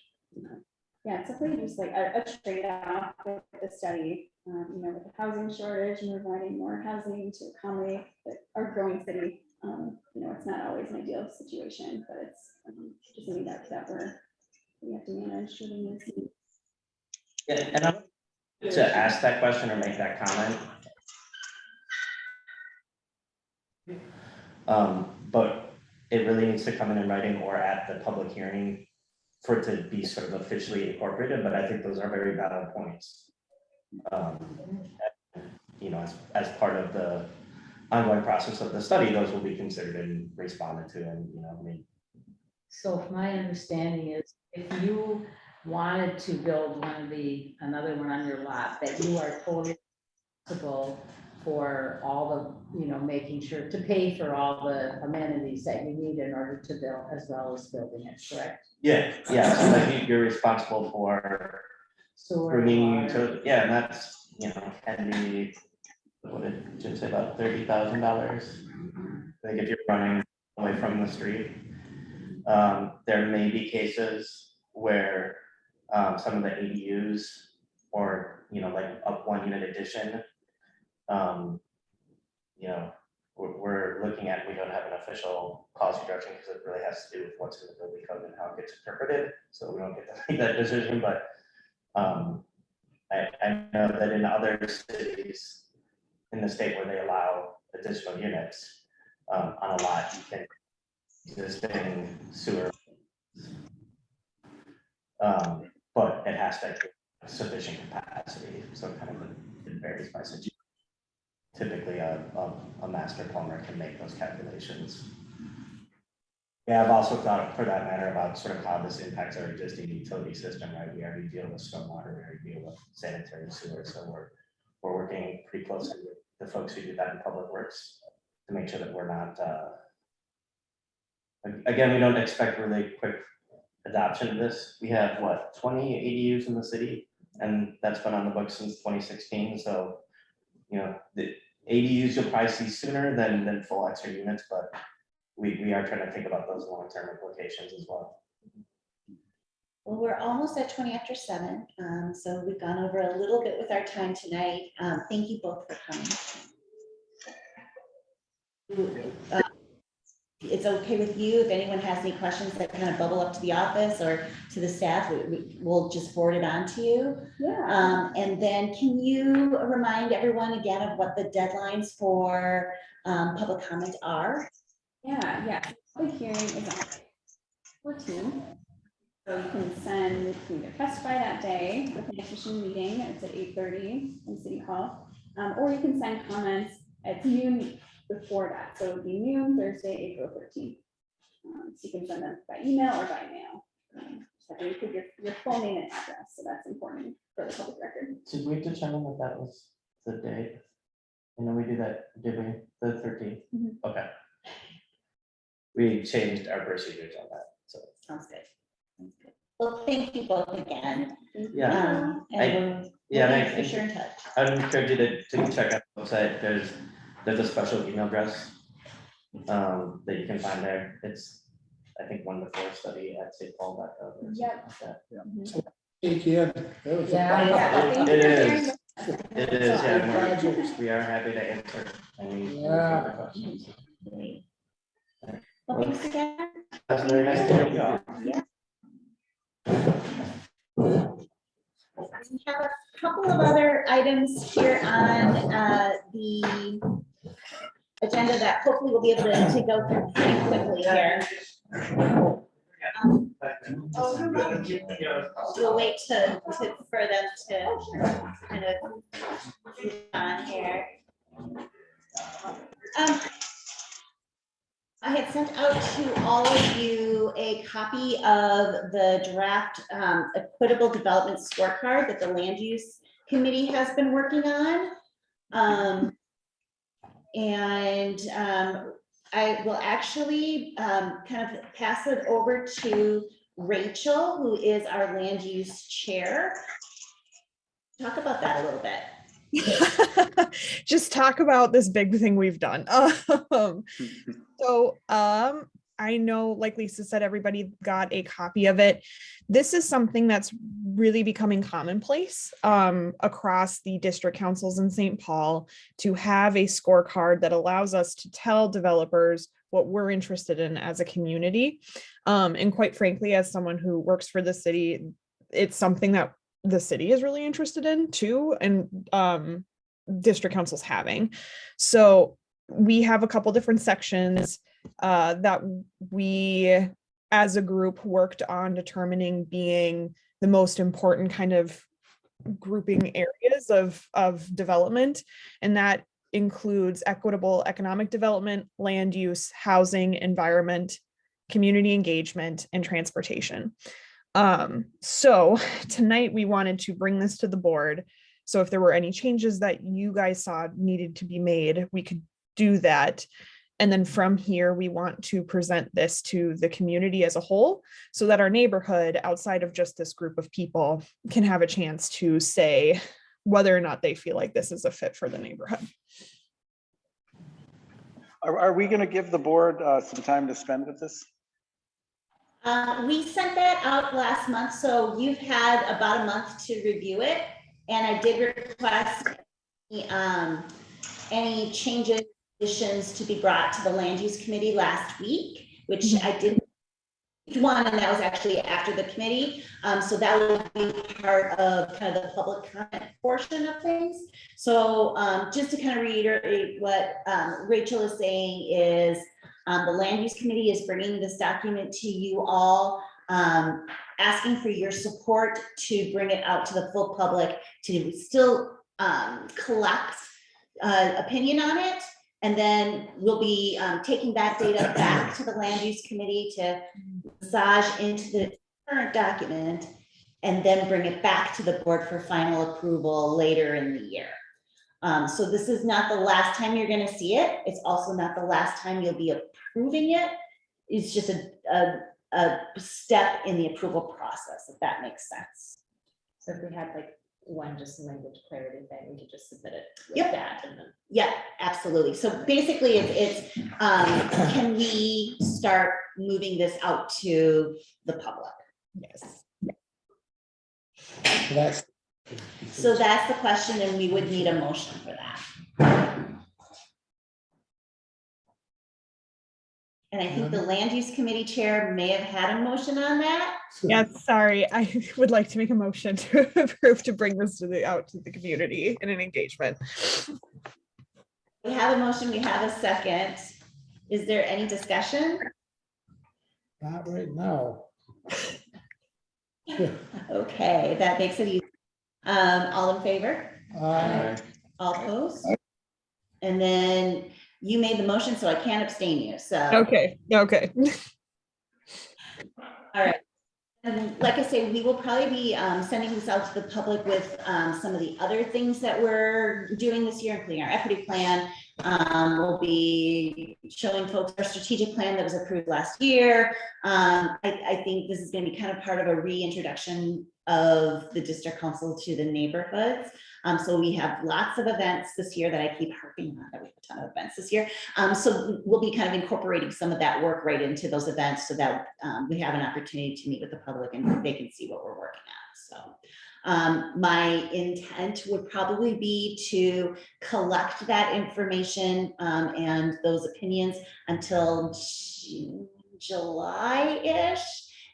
Yeah, it's definitely just like a trade-off with the study, you know, with the housing shortage and providing more housing to accommodate our growing city. You know, it's not always an ideal situation, but it's just something that we have to manage. Yeah, and I'm to ask that question or make that comment. But it really needs to come in writing or at the public hearing for it to be sort of officially incorporated, but I think those are very valid points. You know, as part of the ongoing process of the study, those will be considered and responded to, and, you know, I mean. So my understanding is if you wanted to build another one on your lot, that you are totally responsible for all the, you know, making sure to pay for all the amenities that you need in order to build, as well as building it, correct? Yeah, so like you're responsible for Sewer, bringing water. to, yeah, and that's, you know, can be, what did Jim say, about $30,000? I think if you're running away from the street. There may be cases where some of the ADUs or, you know, like up one unit addition, you know, we're looking at, we don't have an official policy direction because it really has to do with what's in the building code and how it gets interpreted. So we don't get to make that decision, but I know that in other cities in the state where they allow additional units on a lot, you can existing sewer. But it has to have sufficient capacity, so kind of it varies by situation. Typically, a master plumber can make those calculations. Yeah, I've also thought, for that matter, about sort of how this impacts our existing utility system, right? We already deal with stormwater, we already deal with sanitary sewer, so we're working pretty closely with the folks who do that in public works to make sure that we're not, again, we don't expect really quick adoption of this. We have, what, 20 ADUs in the city, and that's been on the books since 2016, so, you know, the ADUs you'll probably see sooner than full extra units, but we are trying to think about those long-term implications as well. Well, we're almost at 20 after 7, so we've gone over a little bit with our time tonight. Thank you both for coming. It's okay with you if anyone has any questions that kind of bubble up to the office or to the staff, we'll just forward it on to you. Yeah. And then can you remind everyone again of what the deadlines for public comment are? Yeah. Public hearing is on 14. So you can either testify that day with an official meeting, it's at 8:30 in City Hall. Or you can send comments at noon before that. So it would be noon, Thursday, April 13th. So you can send them by email or by mail. Just have to include your full name and address, so that's important for the public record. Did we determine that was the day? And then we do that, did we, the 13th? Mhm. Okay. We changed our procedures on that, so, Sounds good. Sounds good. Well, thank you both again. yeah. And we'll Yeah, be and for sure in touch. I would encourage you to check out the website, there's a special email address that you can find there, it's, I think, 1-4study@stpaul.gov or something Yep. like that. Take in. That was a Yeah, fun- Thank It you for is. sharing this. It is, yeah, and Project. we are happy to answer any Yeah. further questions. Well, thanks again. That's very nice to meet you all. We have a couple of other items here on the agenda that hopefully we'll be able to go through pretty quickly here. We'll wait for them to kind of move on here. I had sent out to all of you a copy of the draft equitable development scorecard that the land use committee has been working on. I will actually kind of pass it over to Rachel, who is our land use chair. Talk about that a little bit. Just talk about this big thing we've done. I know, like Lisa said, everybody got a copy of it. This is something that's really becoming commonplace across the district councils in St. Paul, to have a scorecard that allows us to tell developers what we're interested in as a community. And quite frankly, as someone who works for the city, it's something that the city is really interested in too, and district councils having. So we have a couple different sections that we as a group worked on determining being the most important kind of grouping areas of development, and that includes equitable economic development, land use, housing, environment, community engagement, and transportation. So tonight we wanted to bring this to the board. So if there were any changes that you guys saw needed to be made, we could do that. And then from here, we want to present this to the community as a whole, so that our neighborhood, outside of just this group of people, can have a chance to say whether or not they feel like this is a fit for the neighborhood. Are we going to give the board some time to spend with this? We sent that out last month, so you've had about a month to review it. And I did request any changes, additions to be brought to the land use committee last week, which I did one, and that was actually after the committee. So that would be part of kind of the public comment portion of things. So just to kind of reiterate what Rachel is saying is the land use committee is bringing this document to you all, asking for your support to bring it out to the full public to still collect opinion on it. And then we'll be taking that data back to the land use committee to massage into the current document, and then bring it back to the board for final approval later in the year. So this is not the last time you're gonna see it. It's also not the last time you'll be approving it. It's just a step in the approval process, if that makes sense. So if we had like one just language clarity thing, we could just submit it with Yep. that and then. Yeah, absolutely. So basically it's can we start moving this out to the public? Yes. That's. So that's the question, and we would need a motion for that. And I think the land use committee chair may have had a motion on that. Yes, sorry. I would like to make a motion to approve to bring this out to the community in an engagement. We have a motion, we have a second. Is there any discussion? Not right now. Okay, that makes it easy. All in favor? All opposed? And then you made the motion, so I can't abstain you, so. Okay, okay. All right. And like I say, we will probably be sending this out to the public with some of the other things that we're doing this year, including our equity plan. We'll be showing folks our strategic plan that was approved last year. I think this is going to be kind of part of a reintroduction of the district council to the neighborhoods. So we have lots of events this year that I keep harping on, that we have a ton of events this year. So we'll be kind of incorporating some of that work right into those events so that we have an opportunity to meet with the public and they can see what we're working on. So my intent would probably be to collect that information and those opinions until July-ish,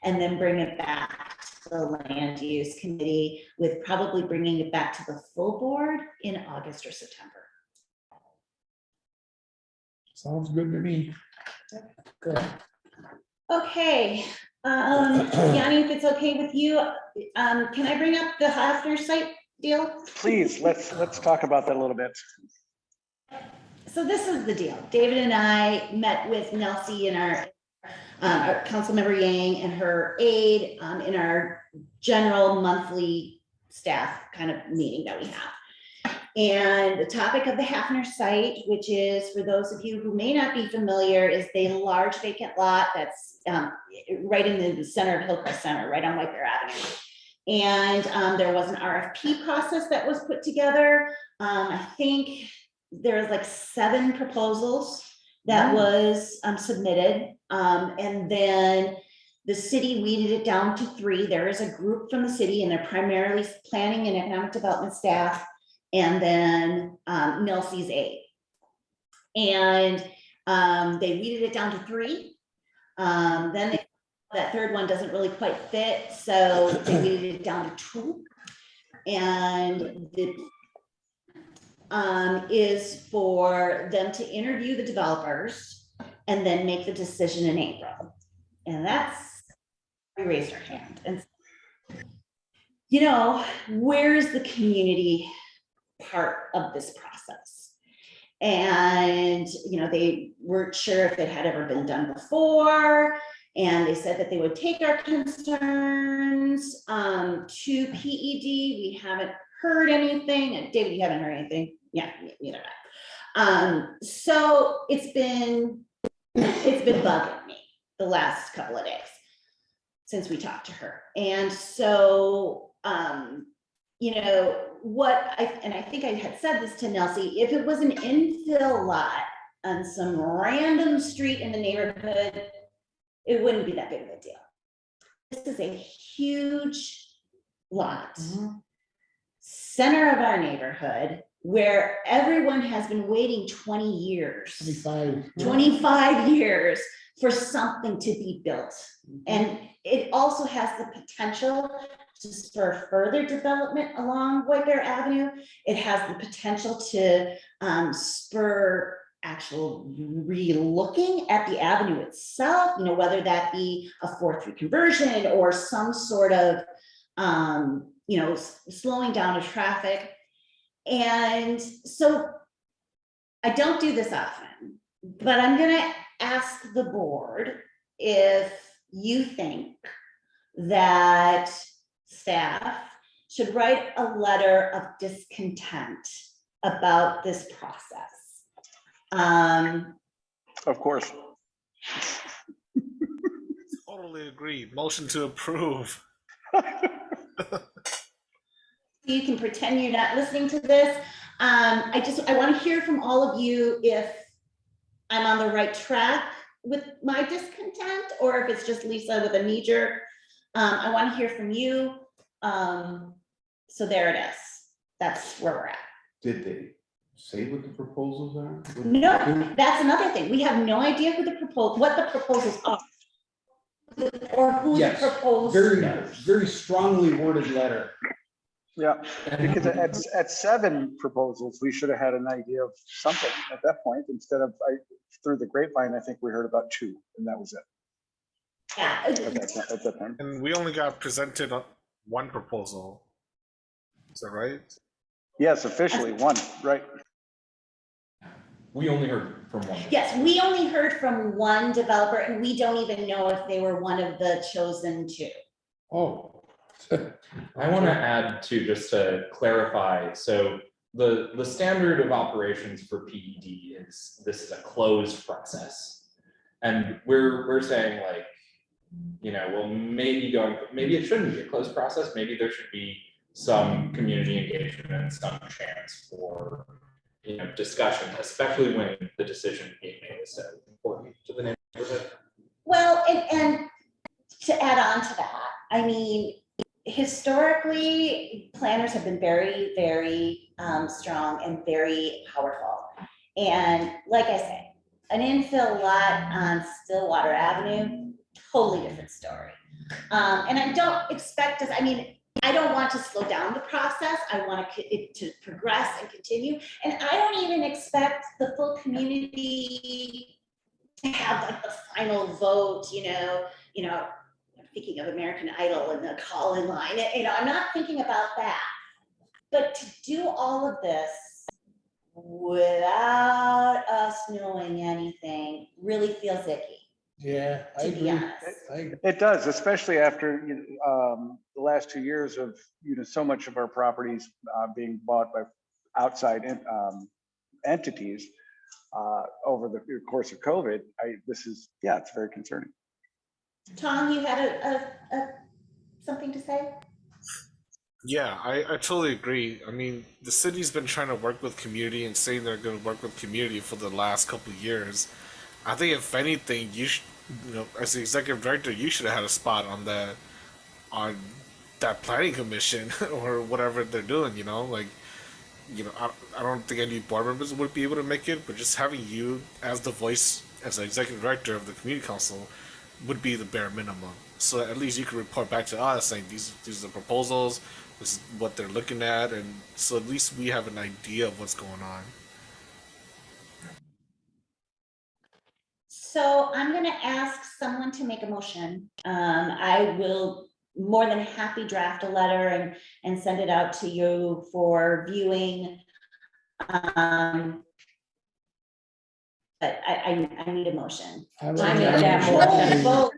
and then bring it back to the land use committee, with probably bringing it back to the full board in August or September. Sounds good to me. Good. Okay, Yanni, if it's okay with you, can I bring up the Hafner site deal? Please, let's talk about that a little bit. So this is the deal. David and I met with Nelsie and our Councilmember Yang and her aide in our general monthly staff kind of meeting that we have. And the topic of the Hafner site, which is, for those of you who may not be familiar, is the large vacant lot that's right in the center of Hillcrest Center, right on White Bear Avenue. And there was an RFP process that was put together. I think there's like 7 proposals that was submitted. And then the city weeded it down to 3. There is a group from the city, and they're primarily planning and economic development staff, and then Nelsie's aide. And they weeded it down to 3. Then that 3rd one doesn't really quite fit, so they weeded it down to 2. And the is for them to interview the developers and then make the decision in April. And that's, we raised our hand. And, you know, where's the community part of this process? And, you know, they weren't sure if it had ever been done before. And they said that they would take our concerns to PED. We haven't heard anything. And David, you haven't heard anything? Yeah, neither have I. So it's been bugging me the last couple of days since we talked to her. And so, you know, I think I had said this to Nelsie, if it was an infill lot on some random street in the neighborhood, it wouldn't be that big of a deal. This is a huge lot, center of our neighborhood, where everyone has been waiting 20 years. 25 years for something to be built. And it also has the potential to spur further development along White Bear Avenue. It has the potential to spur actual re-looking at the avenue itself, you know, whether that be a 4-3 conversion or some sort of, you know, slowing down of traffic. And so I don't do this often, but I'm gonna ask the board if you think that staff should write a letter of discontent about this process. Of course. Totally agree. Motion to approve. You can pretend you're not listening to this. I want to hear from all of you if I'm on the right track with my discontent, or if it's just Lisa with a knee jerk. I want to hear from you. So there it is. That's where we're at. Did they say what the proposals are? No, that's another thing. We have no idea what the proposals are. Or who the Yes, proposers. very strongly worded letter. Yeah, because at 7 proposals, we should have had an idea of something at that point, instead of, through the grapevine, I think we heard about 2, and that was it. Yeah. At that time. And we only got presented one proposal. Is that right? Yes, officially 1, right? We only heard from one. Yes, we only heard from one developer, and we don't even know if they were one of the chosen 2. Oh. I want to add to, just to clarify, so the standard of operations for PED is, this is a closed process. And we're saying like, you know, well, maybe it shouldn't be a closed process, maybe there should be some community engagement and some chance for, you know, discussion, especially when the decision being made is so important to the neighborhood. Well, and to add on to that, I mean, historically, planners have been very, very strong and very powerful. And like I say, an infill lot on Stillwater Avenue, totally different story. And I don't expect us, I mean, I don't want to slow down the process. I want it to progress and continue. And I don't even expect the full community to have like the final vote, you know, I'm thinking of American Idol and the call-in line, you know, I'm not thinking about that. But to do all of this without us knowing anything really feels icky, Yeah, I to be agree. honest. It does, especially after the last 2 years of, so much of our properties being bought by outside entities over the course of COVID. It's very concerning. Tom, you had something to say? Yeah, I totally agree. I mean, the city's been trying to work with community and saying they're going to work with community for the last couple of years. I think if anything, you should, as the executive director, you should have had a spot on that planning commission or whatever they're doing. I don't think any board members would be able to make it, but just having you as the voice, as the executive director of the community council, would be the bare minimum. So at least you could report back to us saying these are the proposals, this is what they're looking at, and so at least we have an idea of what's going on. So I'm gonna ask someone to make a motion. I will more than happy draft a letter and send it out to you for viewing. But I need a motion. I make that motion.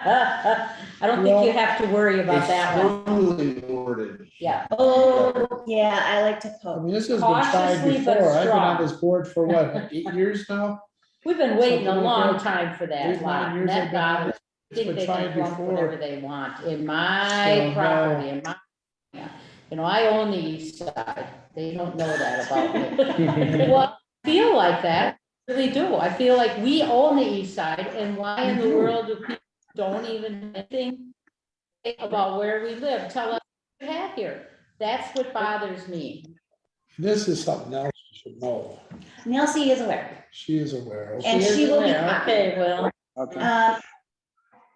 I don't think you have to worry about that one. Strongly worded. Yeah. Oh, yeah, I like to I poke. mean, this has been tried Cautiously but before. I've been on strong. this board for what, 8 years now? We've been waiting a Something like long that. time for that 8, 9 lot. years That I've been on bothers. it. I think been they tried can lump before. whatever they want in So, my no. property, in my, yeah. I own the east side. They don't know that about me. Well, I feel like that, I really do. I feel like we own the east side, and why in the world do people don't even think about where we live? Tell us what we have here. That's what bothers me. This is something else you should know. Nelsie is aware. She is aware. Okay. And she will be Isn't there? Okay, well. Okay.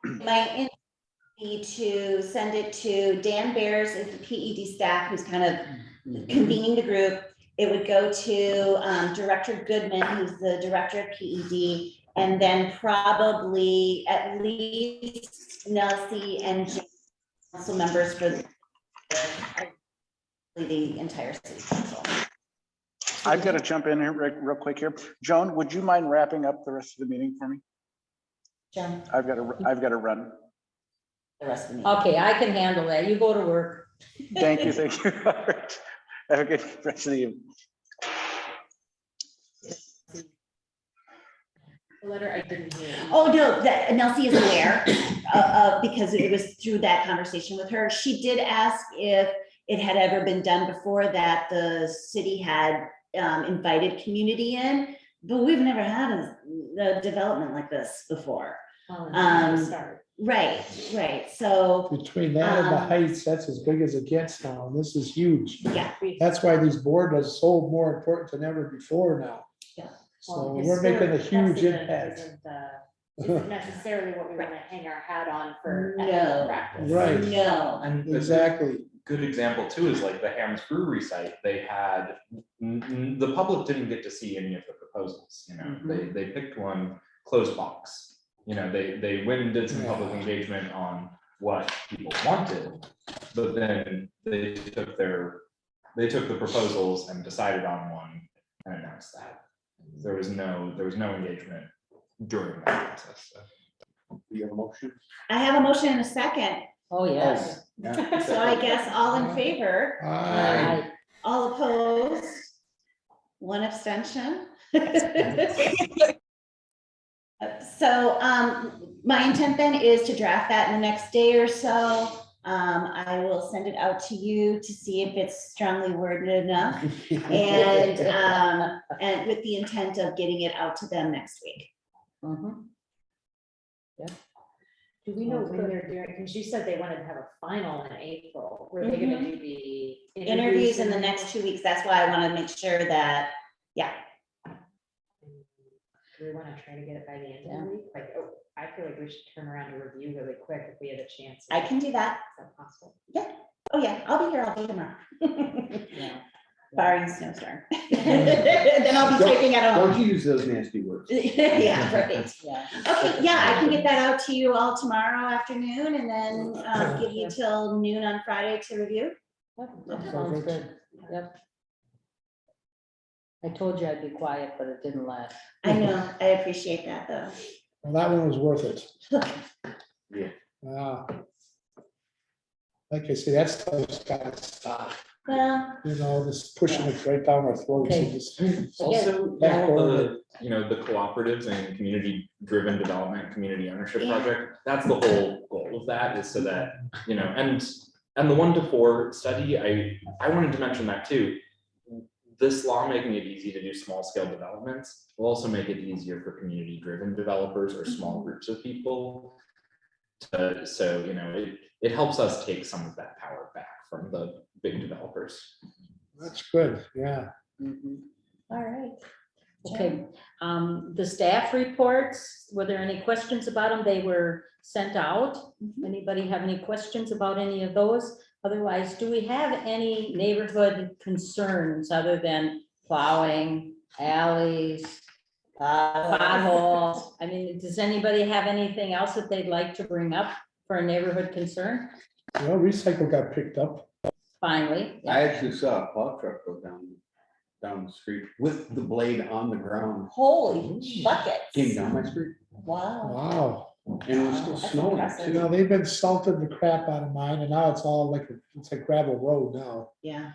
My intent would be to send it to Dan Bears, is the PED staff who's kind of convening the group. It would go to Director Goodman, who's the director of PED, and then probably at least Nelsie and Jim, council members for the entire city council. I've got to jump in here real quick here. Joan, would you mind wrapping up the rest of the meeting for me? John, I've got to run. the rest of the meeting. Okay, I can handle that. You go to work. Thank you, thank you. All right. Have a good rest of the evening. The letter I didn't hear. Oh, no, that Nelsie is aware because it was through that conversation with her. She did ask if it had ever been done before that the city had invited community in, but we've never had a development like this before. Right, so, Between that and the Heights, that's as big as it gets now, and this is huge. yeah, That's why these boards are so more important than ever before now. Yeah. So we're making a huge impact. Isn't necessarily what we want to hang our hat on for No. ethical practice. Right. no, And Exactly. good example too is like the Hams Brewery site. They had, the public didn't get to see any of the proposals, they picked one closed box. They went and did some public engagement on what people wanted, but then they took the proposals and decided on one and announced that. There was no engagement during that process. You have a motion? I have a motion and a second. Oh, yes. Yeah. So I guess all in favor, Aye. all opposed, one abstention. So my intent then is to draft that in the next day or so. I will send it out to you to see if it's strongly worded enough. And with the intent of getting it out to them next week. Mhm. Do we know when they're doing, because you said they wanted to have a final in April, were they gonna do the Interviews in the next 2 weeks. That's why I want to make sure that, yeah, Do we wanna try to get it by the end of the week? Like, oh, I feel like we should turn around and review really quick if we had a chance. I can do that. Is that possible? Oh, yeah, I'll be here all day tomorrow. Yeah. Barring snowstorm. Then I'll be typing at Don't home. you use those nasty words. Yeah, right. Yeah. Okay, yeah, I can get that out to you all tomorrow afternoon and then give you till noon on Friday to review. Sounds good. Yep. I told you I'd be quiet, but it didn't last. I know, I appreciate that though. Well, that one was worth it. Yeah. Like I say, that stuff's got to stop, Well, you know, just pushing it right down our throats. Okay. and just- Also, Yeah. the cooperatives and community-driven development, community ownership Yeah. project, that's the whole goal of that, is so that, and the 1 to 4 study, I wanted to mention that too. This law making it easy to do small scale developments will also make it easier for community-driven developers or small groups of people. So, it helps us take some of that power back from the big developers. That's good, yeah. Mhm. all right. Okay, the staff reports, were there any questions about them? They were sent out. Anybody have any questions about any of those? Otherwise, do we have any neighborhood concerns other than plowing, alleys, potholes? I mean, does anybody have anything else that they'd like to bring up for a neighborhood concern? Well, recycle got picked up. Finally. I actually saw a plow truck go down the street with the blade on the ground. Holy buckets. Came down my street Wow. Wow. and it was still That's snowing. impressive. You know, they've been salting the crap out of mine and now it's all like, it's a gravel road now. Yeah.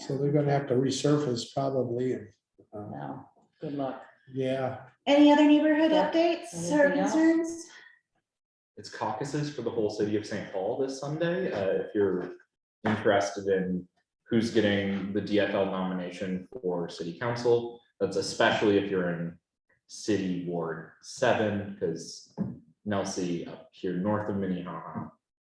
So they're gonna have to resurface probably and, No, good luck. yeah. Any other neighborhood Yeah. updates or Anything else? concerns? It's caucuses for the whole city of St. Paul this Sunday. If you're interested in who's getting the DFL nomination for city council, that's especially if you're in city ward 7, because Nelsie up here north of Minnehaha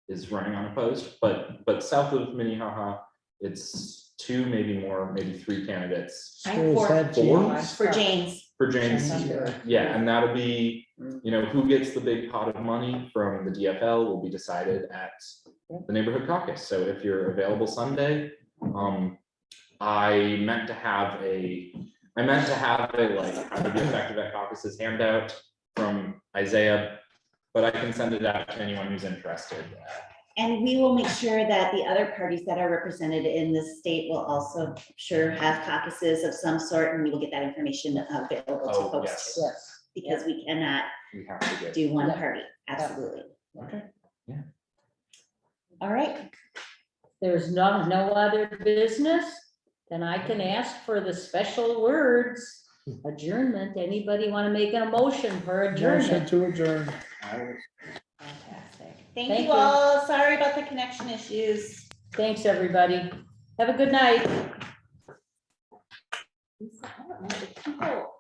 is running unopposed, but south of Minnehaha, it's 2, maybe more, maybe 3 candidates I have 4 4 for Jane's. for James. Yeah. Yeah, and that'll be, who gets the big pot of money from the DFL will be decided at the neighborhood caucus. So if you're available Sunday, I meant to have a like how to be effective at caucuses handout from Isaiah, but I can send it out to anyone who's interested. And we will make sure that the other parties that are represented in the state will also sure have caucuses of some sort, and we will get that information available to Oh, folks. yes. too, Yes. Because we cannot We have to get. do one Yeah. party, absolutely. Okay. All right, There's no other business, then I can ask for the special words. Adjournment. Anybody want to make a motion for Motion adjournment? to adjourn. Fantastic. thank Thank you you. all, sorry about the connection issues. Thanks, everybody. Have a good night. I don't know, the people